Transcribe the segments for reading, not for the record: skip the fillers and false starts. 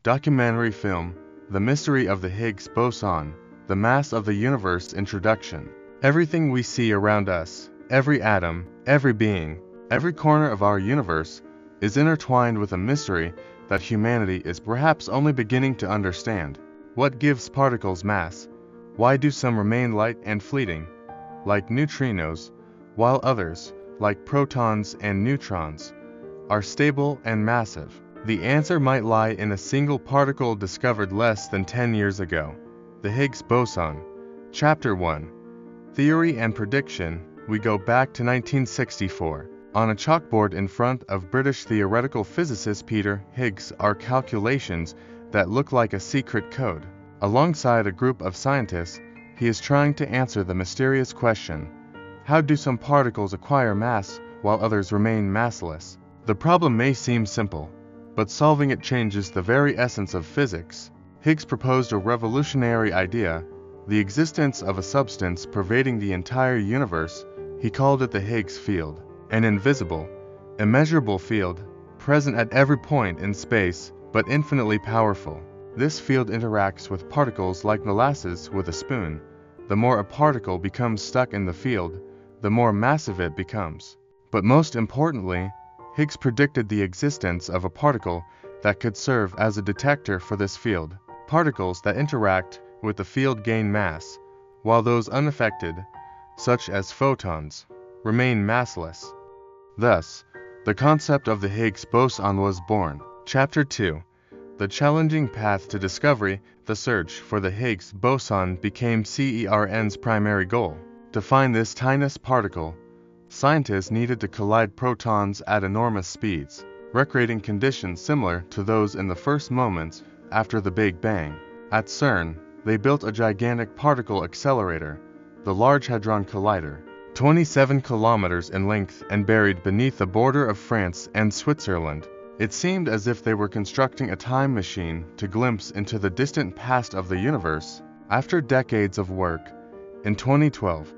Documentary film, The Mystery of the Higgs Boson, The Mass of the Universe Introduction. Everything we see around us, every atom, every being, every corner of our universe, is intertwined with a mystery that humanity is perhaps only beginning to understand. What gives particles mass? Why do some remain light and fleeting, like neutrinos, while others, like protons and neutrons, are stable and massive? The answer might lie in a single particle discovered less than 10 years ago, the Higgs boson. Chapter 1. Theory and Prediction. We go back to 1964. On a chalkboard in front of British theoretical physicist Peter Higgs are calculations that look like a secret code. Alongside a group of scientists, he is trying to answer the mysterious question: how do some particles acquire mass while others remain massless? The problem may seem simple, but solving it changes the very essence of physics. Higgs proposed a revolutionary idea, the existence of a substance pervading the entire universe. He called it the Higgs field, an invisible, immeasurable field, present at every point in space, but infinitely powerful. This field interacts with particles like molasses with a spoon. The more a particle becomes stuck in the field, the more massive it becomes. But most importantly, Higgs predicted the existence of a particle that could serve as a detector for this field. Particles that interact with the field gain mass, while those unaffected, such as photons, remain massless. Thus, the concept of the Higgs boson was born. Chapter 2. The challenging path to discovery. The search for the Higgs boson became CERN's primary goal. To find this tiniest particle, scientists needed to collide protons at enormous speeds, recreating conditions similar to those in the first moments after the Big Bang. At CERN, they built a gigantic particle accelerator, the Large Hadron Collider, 27 kilometers in length and buried beneath the border of France and Switzerland. It seemed as if they were constructing a time machine to glimpse into the distant past of the universe. After decades of work, in 2012,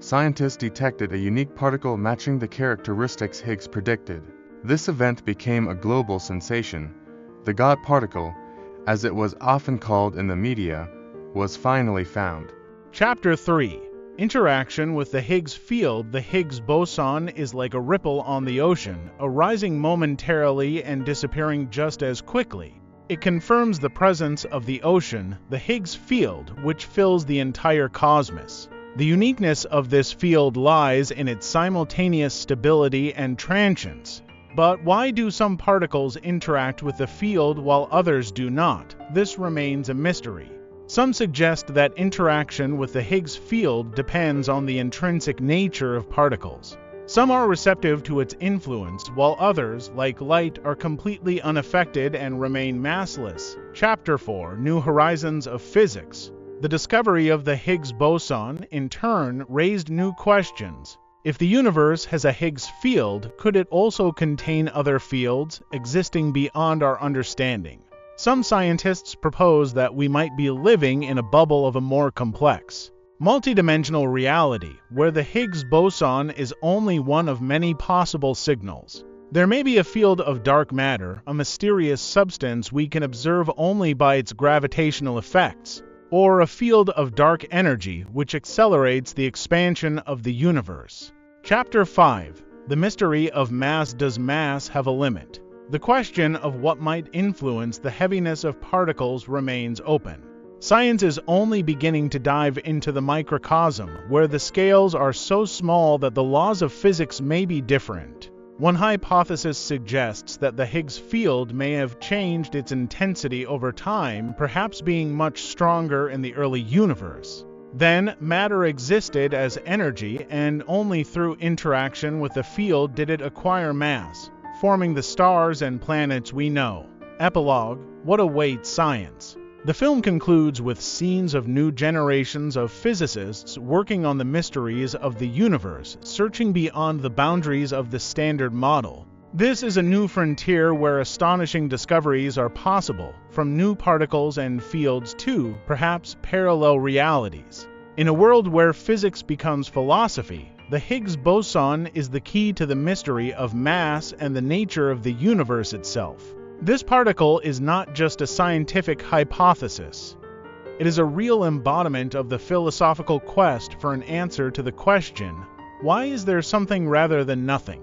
scientists detected a unique particle matching the characteristics Higgs predicted. This event became a global sensation. The God particle, as it was often called in the media, was finally found. Chapter 3. Interaction with the Higgs field. The Higgs boson is like a ripple on the ocean, arising momentarily and disappearing just as quickly. It confirms the presence of the ocean, the Higgs field, which fills the entire cosmos. The uniqueness of this field lies in its simultaneous stability and transience. But why do some particles interact with the field while others do not? This remains a mystery. Some suggest that interaction with the Higgs field depends on the intrinsic nature of particles. Some are receptive to its influence, while others, like light, are completely unaffected and remain massless. Chapter 4. New Horizons of Physics. The discovery of the Higgs boson, in turn, raised new questions. If the universe has a Higgs field, could it also contain other fields existing beyond our understanding? Some scientists propose that we might be living in a bubble of a more complex, multidimensional reality, where the Higgs boson is only one of many possible signals. There may be a field of dark matter, a mysterious substance we can observe only by its gravitational effects, or a field of dark energy which accelerates the expansion of the universe. Chapter 5. The Mystery of Mass. Does mass have a limit? The question of what might influence the heaviness of particles remains open. Science is only beginning to dive into the microcosm, where the scales are so small that the laws of physics may be different. One hypothesis suggests that the Higgs field may have changed its intensity over time, perhaps being much stronger in the early universe. Then, matter existed as energy, and only through interaction with the field did it acquire mass, forming the stars and planets we know. Epilogue. What awaits science? The film concludes with scenes of new generations of physicists working on the mysteries of the universe, searching beyond the boundaries of the standard model. This is a new frontier where astonishing discoveries are possible, from new particles and fields to, perhaps, parallel realities. In a world where physics becomes philosophy, the Higgs boson is the key to the mystery of mass and the nature of the universe itself. This particle is not just a scientific hypothesis. It is a real embodiment of the philosophical quest for an answer to the question, why is there something rather than nothing?